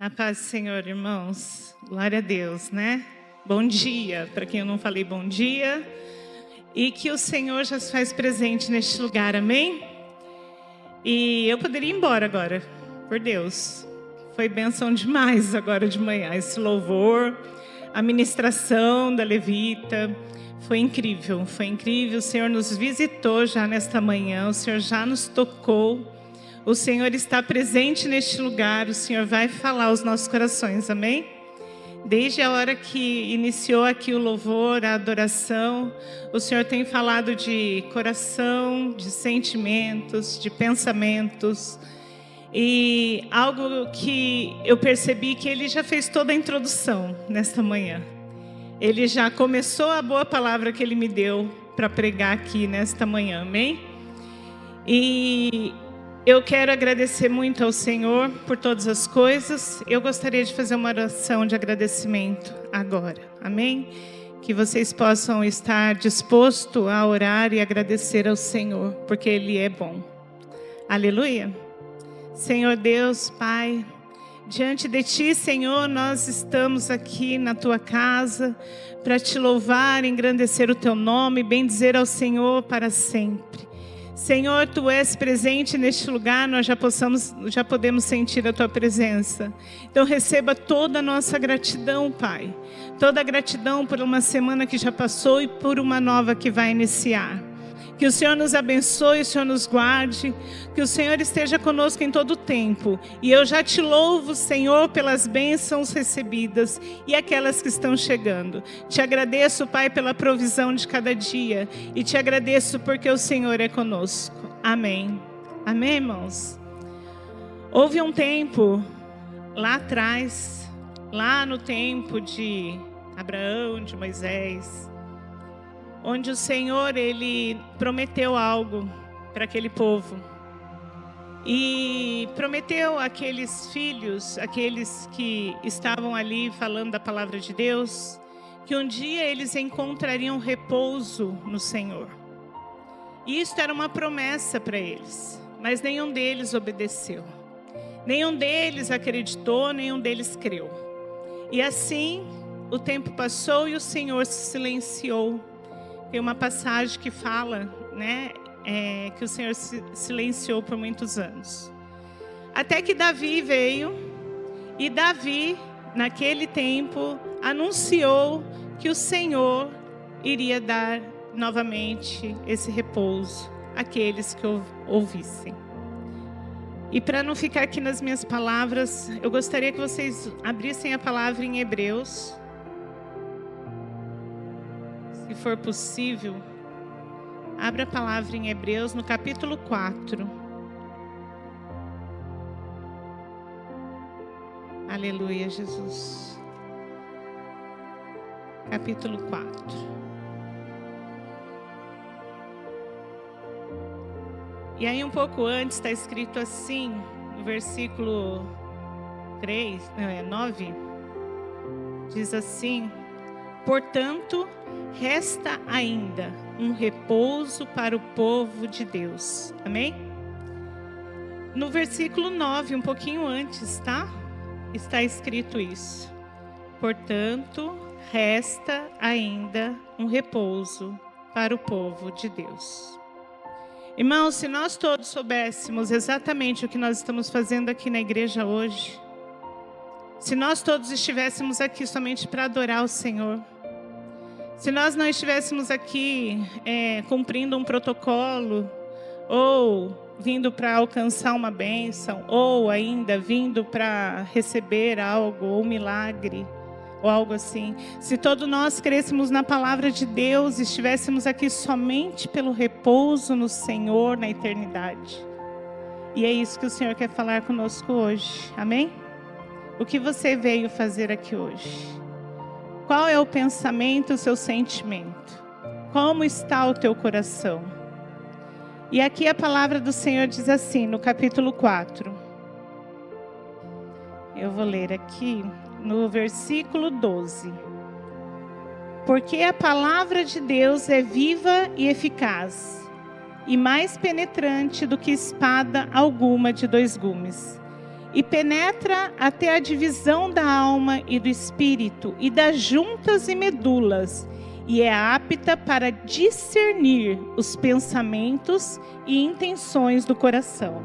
A paz do Senhor, irmãos. Glória a Deus, né? Bom dia, para quem eu não falei bom dia. E que o Senhor já se faz presente neste lugar, amém? E eu poderia ir embora agora, por Deus. Foi bênção demais agora de manhã, esse louvor, a ministração da levita. Foi incrível, foi incrível. O Senhor nos visitou já nesta manhã, o Senhor já nos tocou. O Senhor está presente neste lugar, o Senhor vai falar aos nossos corações, amém? Desde a hora que iniciou aqui o louvor, a adoração, o Senhor tem falado de coração, de sentimentos, de pensamentos. E algo que eu percebi que Ele já fez toda a introdução nesta manhã. Ele já começou a boa palavra que Ele me deu para pregar aqui nesta manhã, amém? E eu quero agradecer muito ao Senhor por todas as coisas. Eu gostaria de fazer uma oração de agradecimento agora, amém? Que vocês possam estar dispostos a orar e agradecer ao Senhor, porque Ele é bom. Aleluia. Senhor Deus, Pai, diante de Ti, Senhor, nós estamos aqui na Tua casa para Te louvar, engrandecer o Teu nome, bendizer ao Senhor para sempre. Senhor, Tu és presente neste lugar, nós já podemos sentir a Tua presença. Então receba toda a nossa gratidão, Pai. Toda a gratidão por uma semana que já passou e por uma nova que vai iniciar. Que o Senhor nos abençoe, o Senhor nos guarde, que o Senhor esteja conosco em todo o tempo. E eu já te louvo, Senhor, pelas bênçãos recebidas e aquelas que estão chegando. Te agradeço, Pai, pela provisão de cada dia. E te agradeço porque o Senhor é conosco. Amém. Amém, irmãos? Houve um tempo lá atrás, lá no tempo de Abraão, de Moisés, onde o Senhor, Ele prometeu algo para aquele povo. E prometeu àqueles filhos, aqueles que estavam ali falando da palavra de Deus, que um dia eles encontrariam repouso no Senhor. E isso era uma promessa para eles, mas nenhum deles obedeceu. Nenhum deles acreditou, nenhum deles creu. E assim, o tempo passou e o Senhor se silenciou. Tem uma passagem que fala, né, que o Senhor se silenciou por muitos anos. Até que Davi veio, e Davi, naquele tempo, anunciou que o Senhor iria dar novamente esse repouso àqueles que ouvissem. E para não ficar aqui nas minhas palavras, eu gostaria que vocês abrissem a palavra em Hebreus. Se for possível, abra a palavra em Hebreus no capítulo 4. Aleluia, Jesus. Capítulo 4. E aí um pouco antes está escrito assim, no versículo 9, diz assim: portanto, resta ainda um repouso para o povo de Deus. Amém? No versículo 9, um pouquinho antes, tá? Está escrito isso. Portanto, resta ainda um repouso para o povo de Deus. Irmãos, se nós todos soubéssemos exatamente o que nós estamos fazendo aqui na igreja hoje, se nós todos estivéssemos aqui somente para adorar o Senhor, se nós não estivéssemos aqui cumprindo um protocolo, ou vindo para alcançar uma bênção, ou ainda vindo para receber algo, ou um milagre, ou algo assim. Se todos nós crêssemos na palavra de Deus, estivéssemos aqui somente pelo repouso no Senhor, na eternidade. E é isso que o Senhor quer falar conosco hoje, amém? O que você veio fazer aqui hoje? Qual é o pensamento, o seu sentimento? Como está o teu coração? E aqui a palavra do Senhor diz assim, no capítulo 4. Eu vou ler aqui no versículo 12. Porque a palavra de Deus é viva e eficaz, e mais penetrante do que espada alguma de dois gumes, e penetra até a divisão da alma e do espírito e das juntas e medulas, e é apta para discernir os pensamentos e intenções do coração.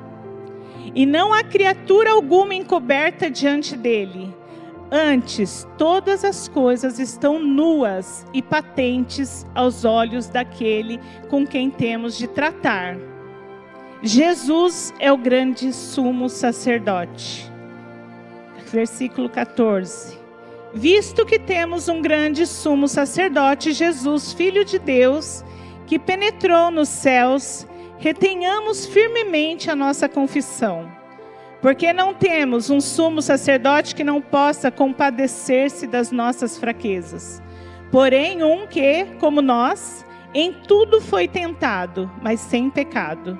E não há criatura alguma encoberta diante dele. Antes, todas as coisas estão nuas e patentes aos olhos daquele com quem temos de tratar. Jesus é o grande sumo sacerdote. Versículo 14. Visto que temos um grande sumo sacerdote, Jesus, Filho de Deus, que penetrou nos céus, retenhamos firmemente a nossa confissão. Porque não temos um sumo sacerdote que não possa compadecer-se das nossas fraquezas. Porém, um que, como nós, em tudo foi tentado, mas sem pecado.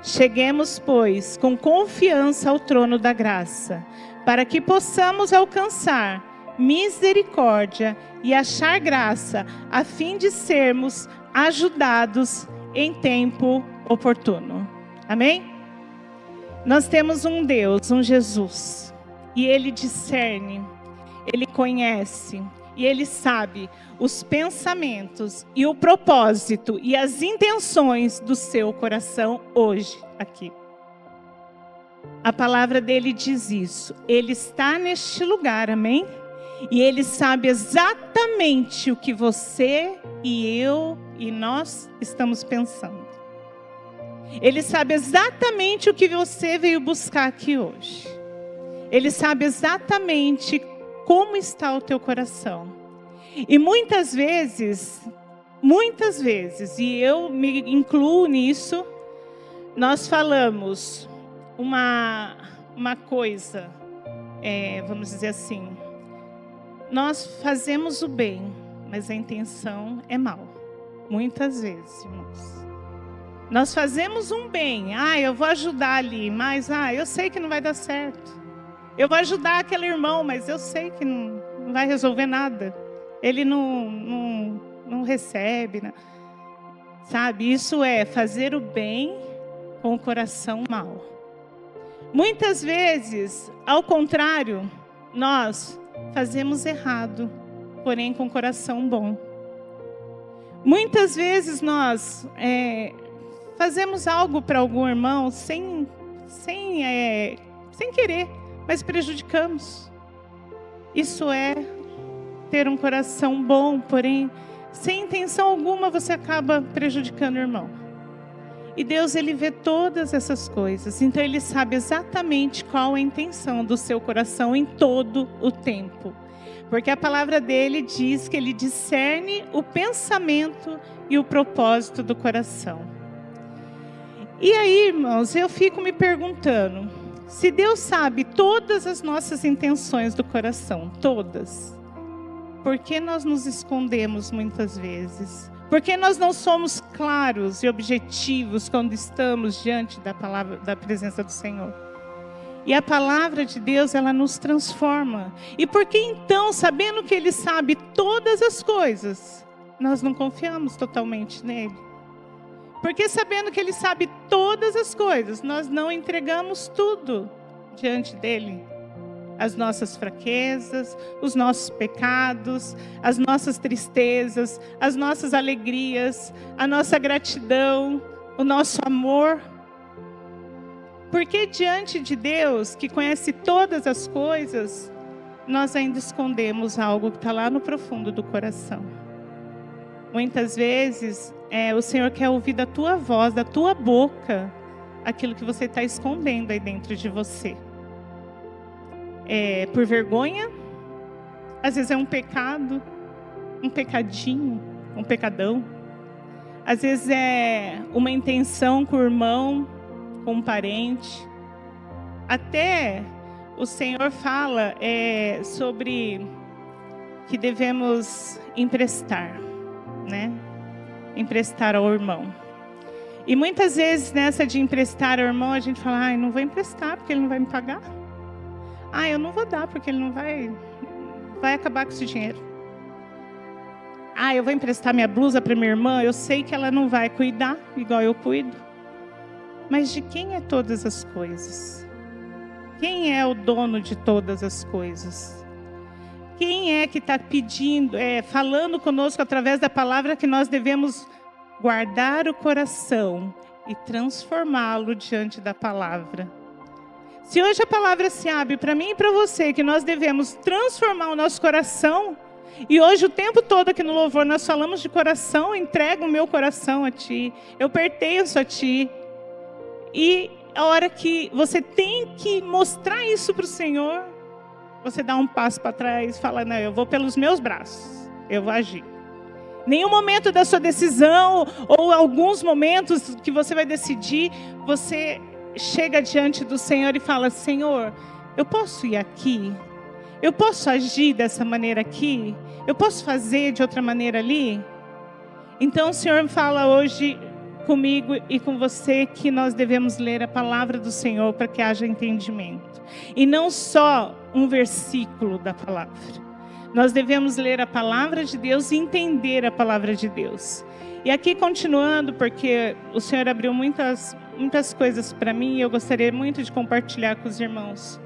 Cheguemos, pois, com confiança ao trono da graça, para que possamos alcançar misericórdia e achar graça, a fim de sermos ajudados em tempo oportuno. Amém? Nós temos um Deus, um Jesus, e Ele discerne, Ele conhece, e Ele sabe os pensamentos e o propósito e as intenções do seu coração hoje, aqui. A palavra dele diz isso. Ele está neste lugar, amém? E Ele sabe exatamente o que você e eu e nós estamos pensando. Ele sabe exatamente o que você veio buscar aqui hoje. Ele sabe exatamente como está o teu coração. E muitas vezes, e eu me incluo nisso, nós falamos uma coisa, vamos dizer assim, nós fazemos o bem, mas a intenção é mal. Muitas vezes, irmãos. Nós fazemos um bem, eu vou ajudar ali, mas eu sei que não vai dar certo. Eu vou ajudar aquele irmão, mas eu sei que não vai resolver nada. Ele não recebe, né? Sabe? Isso é fazer o bem com o coração mau. Muitas vezes, ao contrário, nós fazemos errado, porém com o coração bom. Muitas vezes nós fazemos algo para algum irmão sem querer, mas prejudicamos. Isso é ter um coração bom, porém, sem intenção alguma, você acaba prejudicando o irmão. E Deus, Ele vê todas essas coisas. Então, Ele sabe exatamente qual é a intenção do seu coração em todo o tempo. Porque a palavra dele diz que Ele discerne o pensamento e o propósito do coração. E aí, irmãos, eu fico me perguntando, se Deus sabe todas as nossas intenções do coração, todas, por que nós nos escondemos muitas vezes? Por que nós não somos claros e objetivos quando estamos diante da palavra, da presença do Senhor? E a palavra de Deus, ela nos transforma. E por que então, sabendo que Ele sabe todas as coisas, nós não confiamos totalmente nele? Porque sabendo que Ele sabe todas as coisas, nós não entregamos tudo diante dEle. As nossas fraquezas, os nossos pecados, as nossas tristezas, as nossas alegrias, a nossa gratidão, o nosso amor. Porque diante de Deus, que conhece todas as coisas, nós ainda escondemos algo que está lá no profundo do coração. Muitas vezes, o Senhor quer ouvir da tua voz, da tua boca, aquilo que você está escondendo aí dentro de você. Por vergonha, às vezes é um pecado, um pecadinho, um pecadão. Às vezes é uma intenção com o irmão, com um parente. Até o Senhor fala sobre que devemos emprestar, né? Emprestar ao irmão. E muitas vezes nessa de emprestar ao irmão, a gente fala, não vou emprestar porque ele não vai me pagar. Eu não vou dar porque ele não vai acabar com esse dinheiro. Eu vou emprestar minha blusa para minha irmã, eu sei que ela não vai cuidar igual eu cuido. Mas de quem é todas as coisas? Quem é o dono de todas as coisas? Quem é que está pedindo, falando conosco através da palavra que nós devemos guardar o coração e transformá-lo diante da palavra? Se hoje a palavra se abre para mim e para você, que nós devemos transformar o nosso coração, e hoje o tempo todo aqui no louvor nós falamos de coração, entrego o meu coração a Ti, eu pertenço a Ti. E a hora que você tem que mostrar isso para o Senhor, você dá um passo para trás e fala, não, eu vou pelos meus braços, eu vou agir. Nenhum momento da sua decisão, ou alguns momentos que você vai decidir, você chega diante do Senhor e fala, Senhor, eu posso ir aqui? Eu posso agir dessa maneira aqui? Eu posso fazer de outra maneira ali? Então o Senhor fala hoje comigo e com você que nós devemos ler a palavra do Senhor para que haja entendimento. E não só um versículo da palavra. Nós devemos ler a palavra de Deus e entender a palavra de Deus. E aqui continuando, porque o Senhor abriu muitas coisas para mim e eu gostaria muito de compartilhar com os irmãos.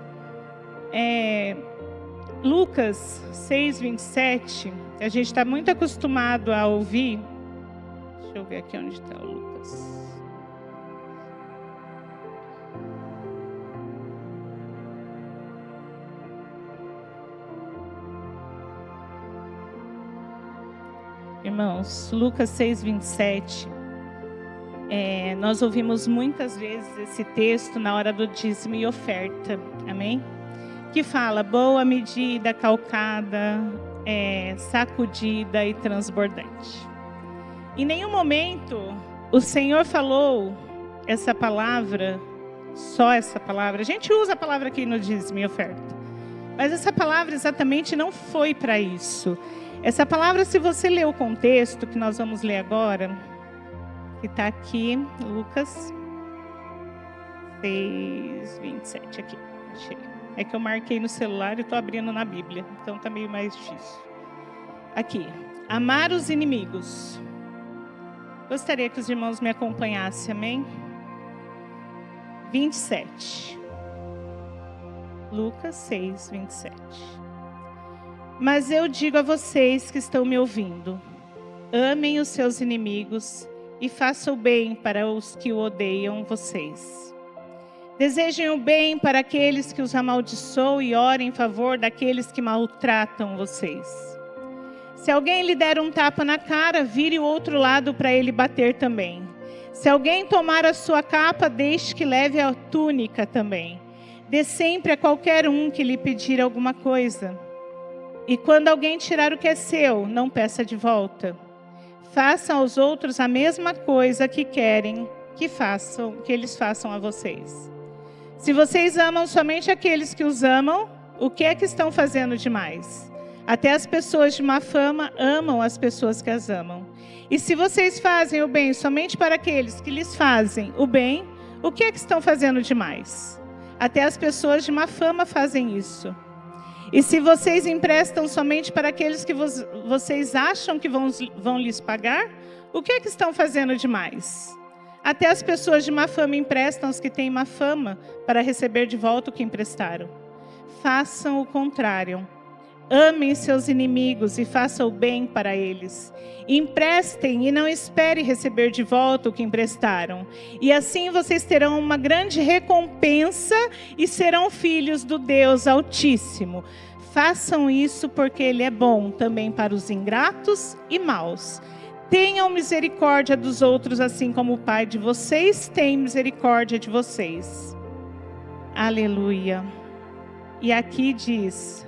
Lucas 6:27, a gente está muito acostumado a ouvir. Deixa eu ver aqui onde está o Lucas. Irmãos, Lucas 6:27, nós ouvimos muitas vezes esse texto na hora do dízimo e oferta, amém? Que fala, boa medida, calcada, sacudida e transbordante. Em nenhum momento o Senhor falou essa palavra, só essa palavra. A gente usa a palavra aqui no dízimo e oferta, mas essa palavra exatamente não foi para isso. Essa palavra, se você ler o contexto que nós vamos ler agora, que está aqui, Lucas 6:27, aqui, achei. É que eu marquei no celular e estou abrindo na Bíblia, então está meio mais difícil. Aqui, amar os inimigos. Gostaria que os irmãos me acompanhassem, amém? 27. Lucas 6:27. Mas eu digo a vocês que estão me ouvindo, amem os seus inimigos e façam o bem para os que odeiam vocês. Desejem o bem para aqueles que os amaldiçoam e orem em favor daqueles que maltratam vocês. Se alguém lhe der um tapa na cara, vire o outro lado para ele bater também. Se alguém tomar a sua capa, deixe que leve a túnica também. Dê sempre a qualquer um que lhe pedir alguma coisa. E quando alguém tirar o que é seu, não peça de volta. Façam aos outros a mesma coisa que querem que eles façam a vocês. Se vocês amam somente aqueles que os amam, o que é que estão fazendo demais? Até as pessoas de má fama amam as pessoas que as amam. E se vocês fazem o bem somente para aqueles que lhes fazem o bem, o que é que estão fazendo demais? Até as pessoas de má fama fazem isso. E se vocês emprestam somente para aqueles que vocês acham que vão lhes pagar, o que é que estão fazendo demais? Até as pessoas de má fama emprestam aos que têm má fama para receber de volta o que emprestaram. Façam o contrário. Amem seus inimigos e façam o bem para eles. Emprestem e não espere receber de volta o que emprestaram. E assim vocês terão uma grande recompensa e serão filhos do Deus Altíssimo. Façam isso porque Ele é bom também para os ingratos e maus. Tenham misericórdia dos outros, assim como o Pai de vocês tem misericórdia de vocês. Aleluia. E aqui diz,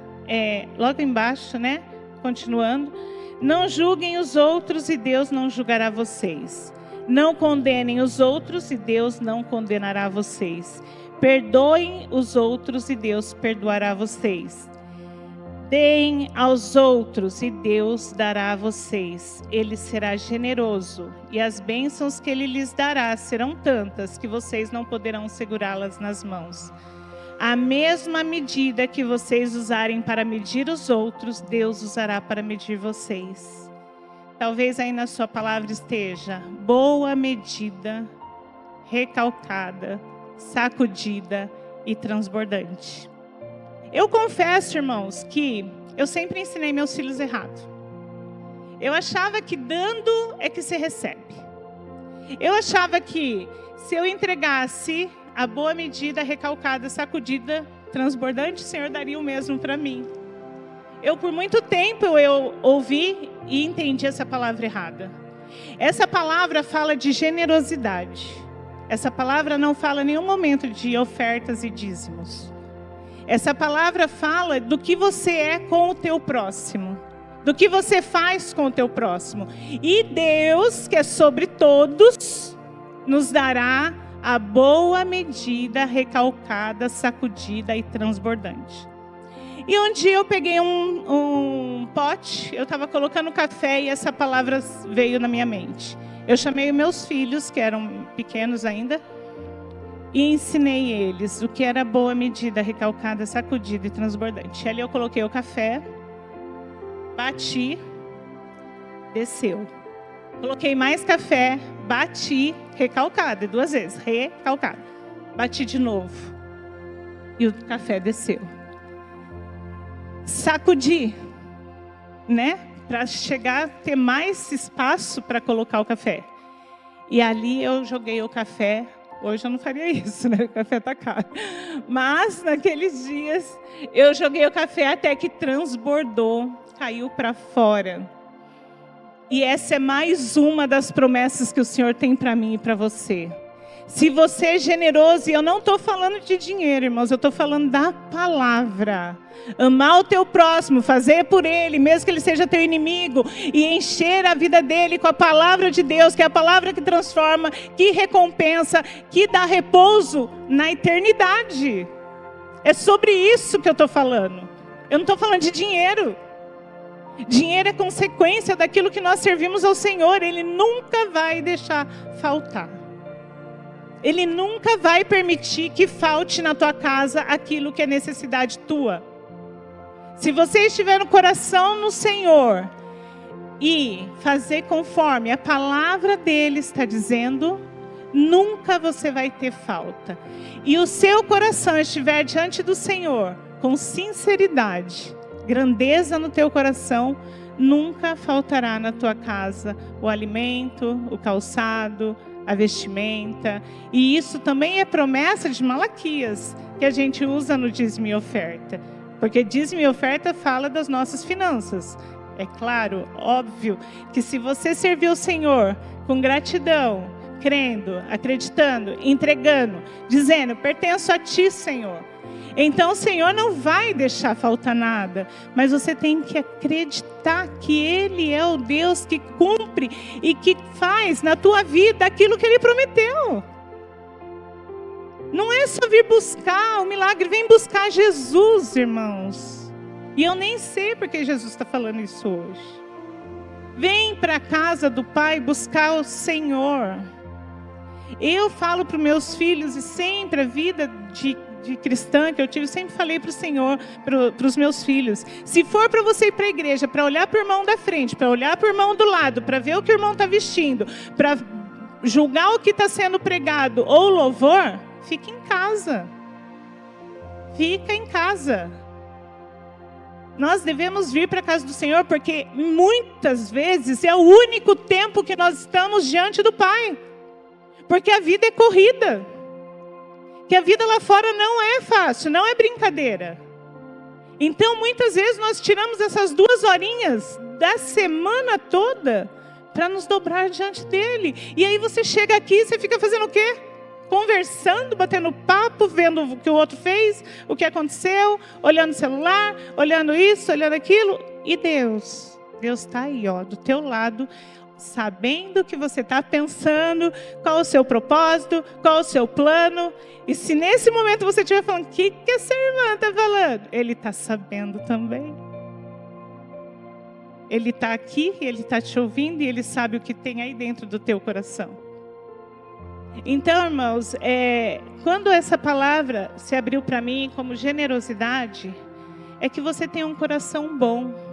logo embaixo, né? Continuando. Não julguem os outros e Deus não julgará vocês. Não condenem os outros e Deus não condenará vocês. Perdoem os outros e Deus perdoará vocês. Deem aos outros e Deus dará a vocês. Ele será generoso e as bênçãos que Ele lhes dará serão tantas que vocês não poderão segurá-las nas mãos. A mesma medida que vocês usarem para medir os outros, Deus usará para medir vocês. Talvez aí na sua palavra esteja boa medida, recalcada, sacudida e transbordante. Eu confesso, irmãos, que eu sempre ensinei meus filhos errado. Eu achava que dando é que se recebe. Eu achava que se eu entregasse a boa medida, recalcada, sacudida, transbordante, o Senhor daria o mesmo para mim. Por muito tempo, eu ouvi e entendi essa palavra errada. Essa palavra fala de generosidade. Essa palavra não fala em nenhum momento de ofertas e dízimos. Essa palavra fala do que você é com o teu próximo. Do que você faz com o teu próximo. E Deus, que é sobre todos, nos dará a boa medida, recalcada, sacudida e transbordante. E um dia eu peguei um pote, eu estava colocando café e essa palavra veio na minha mente. Eu chamei meus filhos, que eram pequenos ainda, e ensinei eles o que era boa medida, recalcada, sacudida e transbordante. Ali eu coloquei o café, bati, desceu. Coloquei mais café, bati, recalcada, 2 vezes, recalcada. Bati de novo. E o café desceu. Sacudi, né? Para chegar a ter mais espaço para colocar o café. E ali eu joguei o café. Hoje eu não faria isso, né? O café está caro. Mas naqueles dias eu joguei o café até que transbordou, caiu para fora. E essa é mais uma das promessas que o Senhor tem para mim e para você. Se você é generoso, e eu não estou falando de dinheiro, irmãos, eu estou falando da palavra. Amar o teu próximo, fazer por ele, mesmo que ele seja teu inimigo, e encher a vida dele com a palavra de Deus, que é a palavra que transforma, que recompensa, que dá repouso na eternidade. É sobre isso que eu estou falando. Eu não estou falando de dinheiro. Dinheiro é consequência daquilo que nós servimos ao Senhor. Ele nunca vai deixar faltar. Ele nunca vai permitir que falte na tua casa aquilo que é necessidade tua. Se você estiver no coração no Senhor e fazer conforme a palavra dele está dizendo, nunca você vai ter falta. E o seu coração estiver diante do Senhor com sinceridade, grandeza no teu coração, nunca faltará na tua casa o alimento, o calçado, a vestimenta. E isso também é promessa de Malaquias, que a gente usa no dízimo e oferta. Porque dízimo e oferta fala das nossas finanças. É claro, óbvio, que se você servir o Senhor com gratidão, crendo, acreditando, entregando, dizendo, pertenço a Ti, Senhor. Então o Senhor não vai deixar faltar nada, mas você tem que acreditar que Ele é o Deus que cumpre e que faz na tua vida aquilo que Ele prometeu. Não é só vir buscar o milagre, vem buscar Jesus, irmãos. E eu nem sei porque Jesus está falando isso hoje. Vem para a casa do Pai buscar o Senhor. Eu falo para os meus filhos, e sempre a vida de cristã que eu tive, sempre falei para o Senhor, para os meus filhos, se for para você ir para a igreja, para olhar para o irmão da frente, para olhar para o irmão do lado, para ver o que o irmão está vestindo, para julgar o que está sendo pregado ou louvor, fique em casa. Fica em casa. Nós devemos vir para a casa do Senhor, porque muitas vezes é o único tempo que nós estamos diante do Pai. Porque a vida é corrida. Que a vida lá fora não é fácil, não é brincadeira. Então, muitas vezes, nós tiramos essas 2 horinhas da semana toda para nos dobrar diante dEle. E aí você chega aqui e você fica fazendo o quê? Conversando, batendo papo, vendo o que o outro fez, o que aconteceu, olhando o celular, olhando isso, olhando aquilo. E Deus está aí, ó, do teu lado, sabendo o que você está pensando, qual o seu propósito, qual o seu plano. E se nesse momento você estiver falando, o que essa irmã está falando? Ele está sabendo também. Ele está aqui, ele está te ouvindo e ele sabe o que tem aí dentro do teu coração. Então, irmãos, quando essa palavra se abriu para mim como generosidade, é que você tem um coração bom.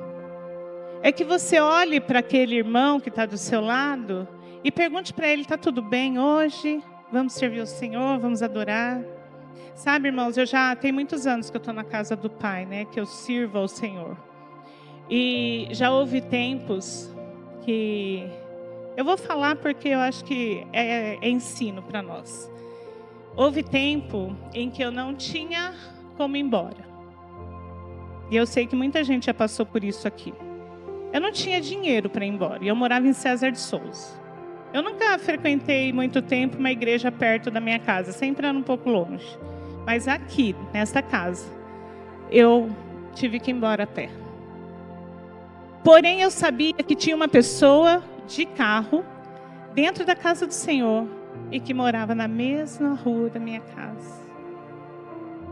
É que você olhe para aquele irmão que está do seu lado e pergunte para ele, está tudo bem hoje? Vamos servir o Senhor, vamos adorar. Sabe, irmãos, eu já tem muitos anos que eu estou na casa do Pai, né? Que eu sirvo ao Senhor. E já houve tempos que... Eu vou falar porque eu acho que é ensino para nós. Houve tempo em que eu não tinha como ir embora. E eu sei que muita gente já passou por isso aqui. Eu não tinha dinheiro para ir embora. E eu morava em César de Souza. Eu nunca frequentei muito tempo uma igreja perto da minha casa. Sempre era um pouco longe. Mas aqui, nesta casa, eu tive que ir embora a pé. Porém, eu sabia que tinha uma pessoa de carro dentro da casa do Senhor e que morava na mesma rua da minha casa.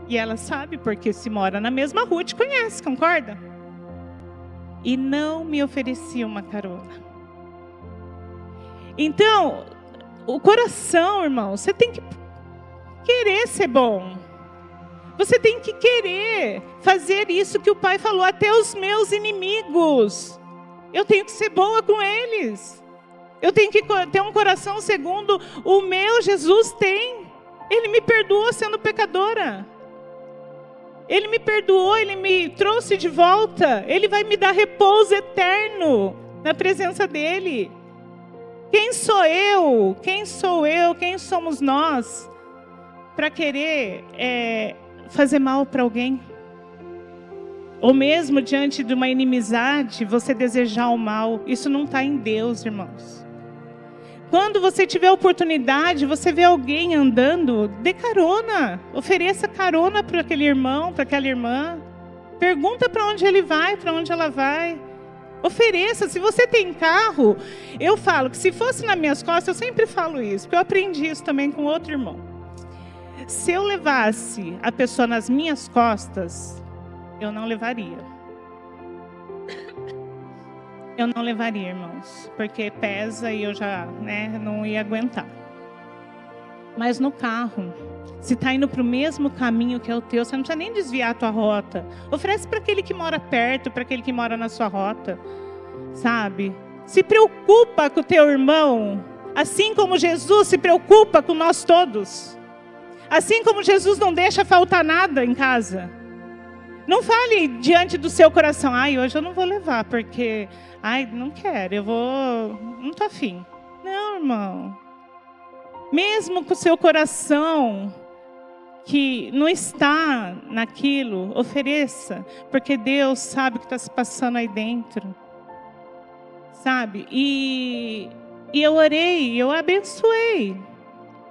E ela sabe, porque se mora na mesma rua, te conhece, concorda? E não me oferecia uma carona. Então, o coração, irmão, você tem que querer ser bom. Você tem que querer fazer isso que o Pai falou, até os meus inimigos. Eu tenho que ser boa com eles. Eu tenho que ter um coração segundo o meu Jesus tem. Ele me perdoou sendo pecadora. Ele me perdoou, Ele me trouxe de volta. Ele vai me dar repouso eterno na presença dEle. Quem sou eu? Quem sou eu? Quem somos nós para querer fazer mal para alguém? Ou mesmo diante de uma inimizade, você desejar o mal. Isso não está em Deus, irmãos. Quando você tiver oportunidade, você vê alguém andando, dê carona. Ofereça carona para aquele irmão, para aquela irmã. Pergunta para onde ele vai, para onde ela vai. Ofereça. Se você tem carro, eu falo que se fosse nas minhas costas, eu sempre falo isso, porque eu aprendi isso também com outro irmão. Se eu levasse a pessoa nas minhas costas, eu não levaria. Eu não levaria, irmãos, porque pesa e eu já não ia aguentar. Mas no carro, se está indo para o mesmo caminho que é o teu, você não precisa nem desviar a tua rota. Oferece para aquele que mora perto, para aquele que mora na sua rota, sabe? Se preocupa com o teu irmão, assim como Jesus se preocupa com nós todos. Assim como Jesus não deixa faltar nada em casa. Não fale diante do seu coração, hoje eu não vou levar, porque, não quero, não estou afim. Não, irmão. Mesmo com o seu coração que não está naquilo, ofereça, porque Deus sabe o que está se passando aí dentro. Sabe? E eu orei, eu abençoei.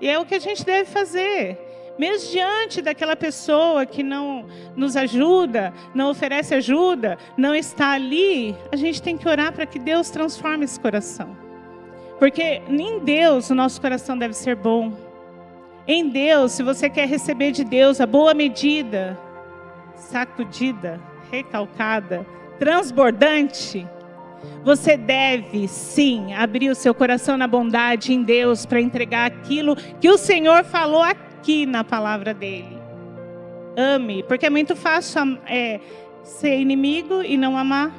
E é o que a gente deve fazer. Mesmo diante daquela pessoa que não nos ajuda, não oferece ajuda, não está ali, a gente tem que orar para que Deus transforme esse coração. Porque em Deus o nosso coração deve ser bom. Em Deus, se você quer receber de Deus a boa medida, sacudida, recalcada, transbordante, você deve sim abrir o seu coração na bondade em Deus para entregar aquilo que o Senhor falou aqui na palavra dele. Ame, porque é muito fácil ser inimigo e não amar.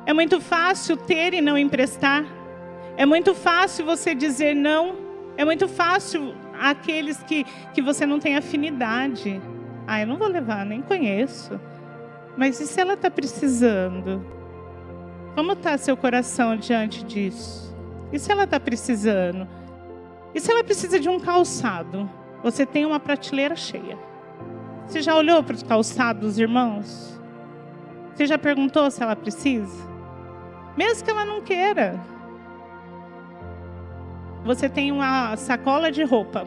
É muito fácil ter e não emprestar. É muito fácil você dizer não. É muito fácil aqueles que você não tem afinidade. Eu não vou levar, nem conheço. Mas e se ela está precisando? Como está seu coração diante disso? E se ela está precisando? E se ela precisa de um calçado? Você tem uma prateleira cheia. Você já olhou para os calçados, irmãos? Você já perguntou se ela precisa? Mesmo que ela não queira. Você tem uma sacola de roupa.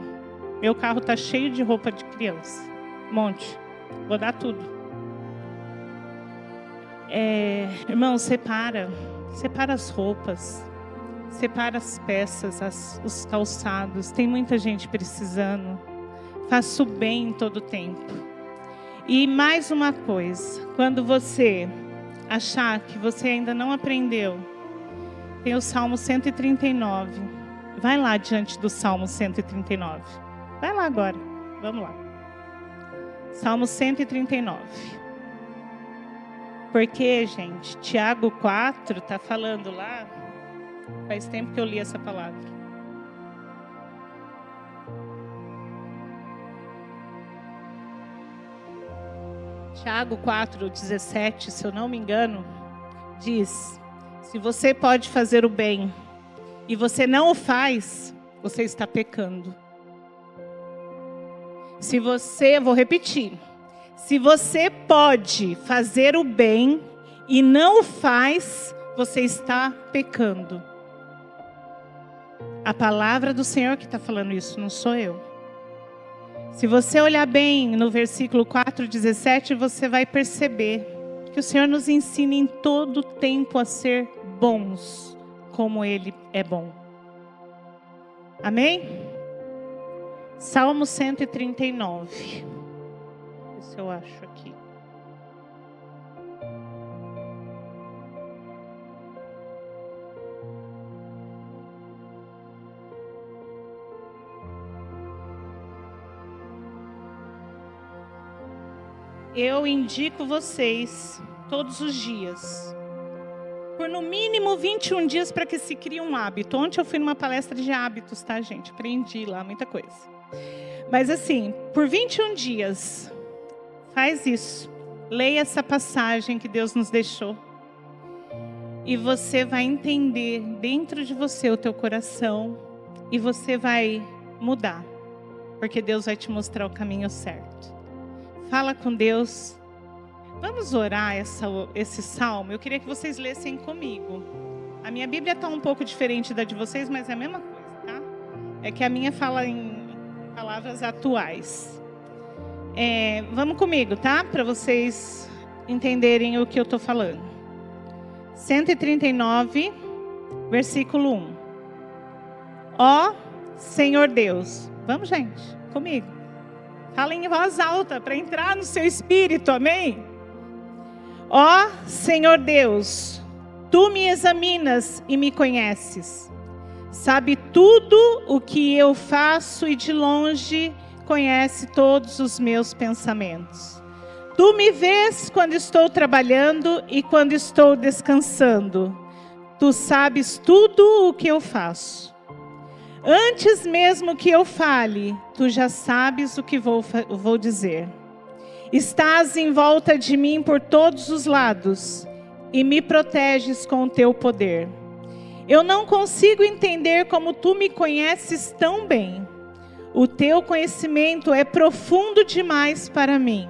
Meu carro está cheio de roupa de criança. Um monte. Vou dar tudo. Irmão, separa as roupas. Separa as peças, os calçados. Tem muita gente precisando. Faça o bem em todo tempo. E mais uma coisa. Quando você achar que você ainda não aprendeu, tem o Salmo 139. Vai lá diante do Salmo 139. Vai lá agora. Vamos lá. Salmo 139. Porque, gente, Tiago 4 está falando lá. Faz tempo que eu li essa palavra. Tiago 4:17, se eu não me engano, diz: se você pode fazer o bem e você não o faz, você está pecando. Vou repetir. Se você pode fazer o bem e não o faz, você está pecando. A palavra do Senhor que está falando isso, não sou eu. Se você olhar bem no versículo 4:17, você vai perceber que o Senhor nos ensina em todo tempo a ser bons, como Ele é bom. Amém? Salmo 139. Ver se eu acho aqui. Eu indico vocês todos os dias, por no mínimo 21 dias, para que se crie um hábito. Ontem eu fui numa palestra de hábitos, tá, gente? Aprendi lá muita coisa. Mas assim, por 21 dias, faz isso. Leia essa passagem que Deus nos deixou. E você vai entender dentro de você o teu coração. E você vai mudar. Porque Deus vai te mostrar o caminho certo. Fala com Deus. Vamos orar esse salmo. Eu queria que vocês lessem comigo. A minha Bíblia está um pouco diferente da de vocês, mas é a mesma coisa, tá? É que a minha fala em palavras atuais. Vamos comigo, tá? Para vocês entenderem o que eu estou falando. 139, versículo 1. Ó Senhor Deus. Vamos, gente, comigo. Fala em voz alta para entrar no seu espírito, amém? Ó Senhor Deus, Tu me examinas e me conheces. Sabe tudo o que eu faço e de longe conhece todos os meus pensamentos. Tu me vês quando estou trabalhando e quando estou descansando. Tu sabes tudo o que eu faço. Antes mesmo que eu fale, tu já sabes o que vou dizer. Estás em volta de mim por todos os lados e me proteges com o teu poder. Eu não consigo entender como tu me conheces tão bem. O teu conhecimento é profundo demais para mim.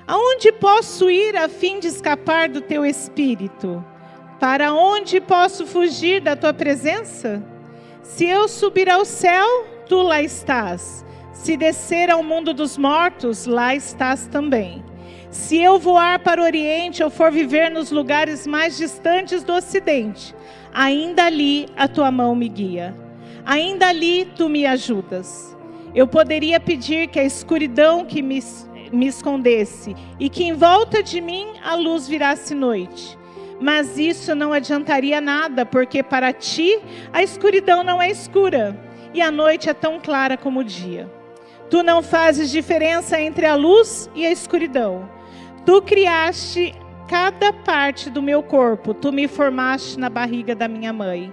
Aonde posso ir a fim de escapar do teu espírito? Para onde posso fugir da tua presença? Se eu subir ao céu, tu lá estás. Se descer ao mundo dos mortos, lá estás também. Se eu voar para o Oriente ou for viver nos lugares mais distantes do Ocidente, ainda ali a tua mão me guia. Ainda ali tu me ajudas. Eu poderia pedir que a escuridão que me escondesse e que em volta de mim a luz virasse noite. Mas isso não adiantaria nada, porque para ti a escuridão não é escura e a noite é tão clara como o dia. Tu não fazes diferença entre a luz e a escuridão. Tu criaste cada parte do meu corpo, tu me formaste na barriga da minha mãe.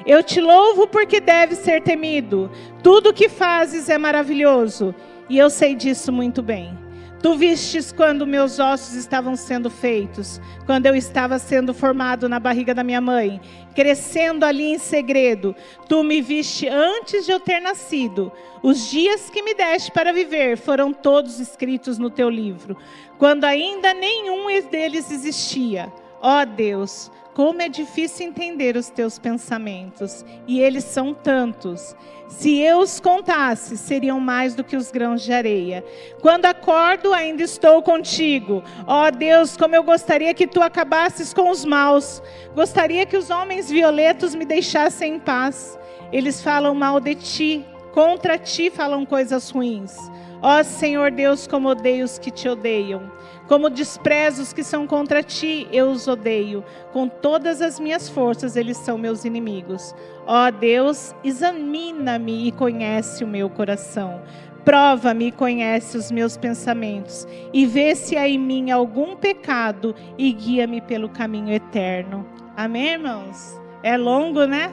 Eu te louvo porque deves ser temido. Tudo o que fazes é maravilhoso e eu sei disso muito bem. Tu vistes quando meus ossos estavam sendo feitos, quando eu estava sendo formado na barriga da minha mãe, crescendo ali em segredo. Tu me viste antes de eu ter nascido. Os dias que me deste para viver foram todos escritos no teu livro, quando ainda nenhum deles existia. Ó Deus, como é difícil entender os teus pensamentos, e eles são tantos. Se eu os contasse, seriam mais do que os grãos de areia. Quando acordo, ainda estou contigo. Ó Deus, como eu gostaria que tu acabasses com os maus. Gostaria que os homens violentos me deixassem em paz. Eles falam mal de ti, contra ti falam coisas ruins. Ó Senhor Deus, como odeio os que te odeiam. Como desprezo os que são contra ti, eu os odeio. Com todas as minhas forças, eles são meus inimigos. Ó Deus, examina-me e conhece o meu coração. Prova-me e conhece os meus pensamentos. E vê se há em mim algum pecado e guia-me pelo caminho eterno. Amém, irmãos? É longo, né?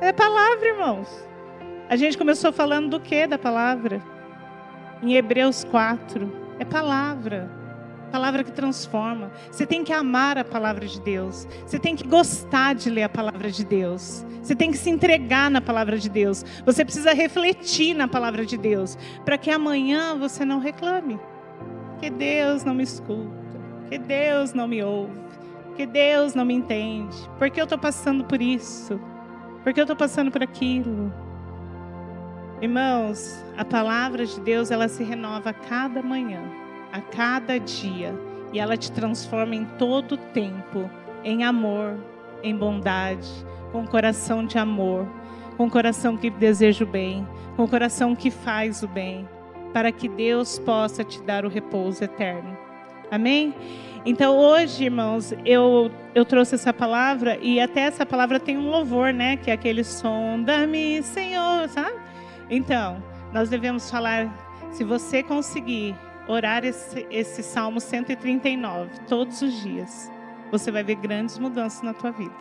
É palavra, irmãos. A gente começou falando do que da palavra? Em Hebreus 4. É palavra. Palavra que transforma. Você tem que amar a palavra de Deus. Você tem que gostar de ler a palavra de Deus. Você tem que se entregar na palavra de Deus. Você precisa refletir na palavra de Deus, para que amanhã você não reclame. Que Deus não me escuta. Que Deus não me ouve. Que Deus não me entende. Por que eu estou passando por isso? Por que eu estou passando por aquilo? Irmãos, a palavra de Deus, ela se renova a cada manhã, a cada dia. E ela te transforma em todo tempo, em amor, em bondade, com coração de amor, com coração que deseja o bem, com coração que faz o bem, para que Deus possa te dar o repouso eterno. Amém? Então hoje, irmãos, eu trouxe essa palavra, e até essa palavra tem um louvor, né? Que é aquele sonda-me, Senhor, sabe? Então, nós devemos falar, se você conseguir orar esse Salmo 139 todos os dias, você vai ver grandes mudanças na tua vida.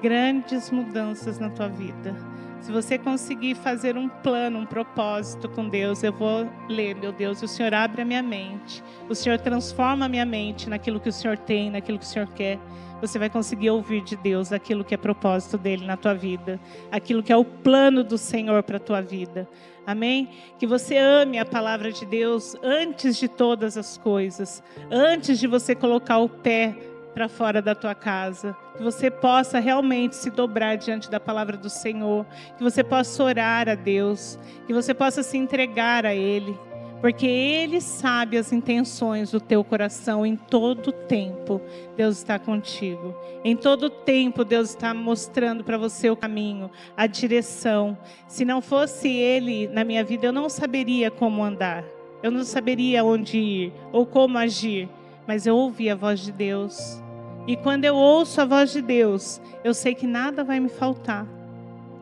Grandes mudanças na tua vida. Se você conseguir fazer um plano, um propósito com Deus, eu vou ler, meu Deus, o Senhor abre a minha mente, o Senhor transforma a minha mente naquilo que o Senhor tem, naquilo que o Senhor quer. Você vai conseguir ouvir de Deus aquilo que é propósito dele na tua vida, aquilo que é o plano do Senhor para a tua vida. Amém? Que você ame a palavra de Deus antes de todas as coisas, antes de você colocar o pé para fora da tua casa, que você possa realmente se dobrar diante da palavra do Senhor, que você possa orar a Deus, que você possa se entregar a Ele, porque Ele sabe as intenções do teu coração. Em todo tempo Deus está contigo, em todo tempo Deus está mostrando para você o caminho, a direção. Se não fosse Ele na minha vida, eu não saberia como andar, eu não saberia onde ir ou como agir, mas eu ouvi a voz de Deus. E quando eu ouço a voz de Deus, eu sei que nada vai me faltar.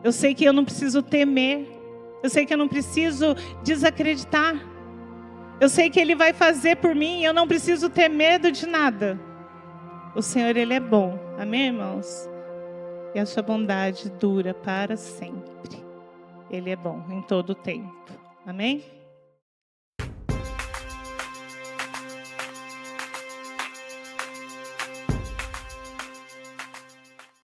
Eu sei que eu não preciso temer. Eu sei que eu não preciso desacreditar. Eu sei que Ele vai fazer por mim e eu não preciso ter medo de nada. O Senhor, Ele é bom. Amém, irmãos? E a sua bondade dura para sempre. Ele é bom em todo o tempo. Amém?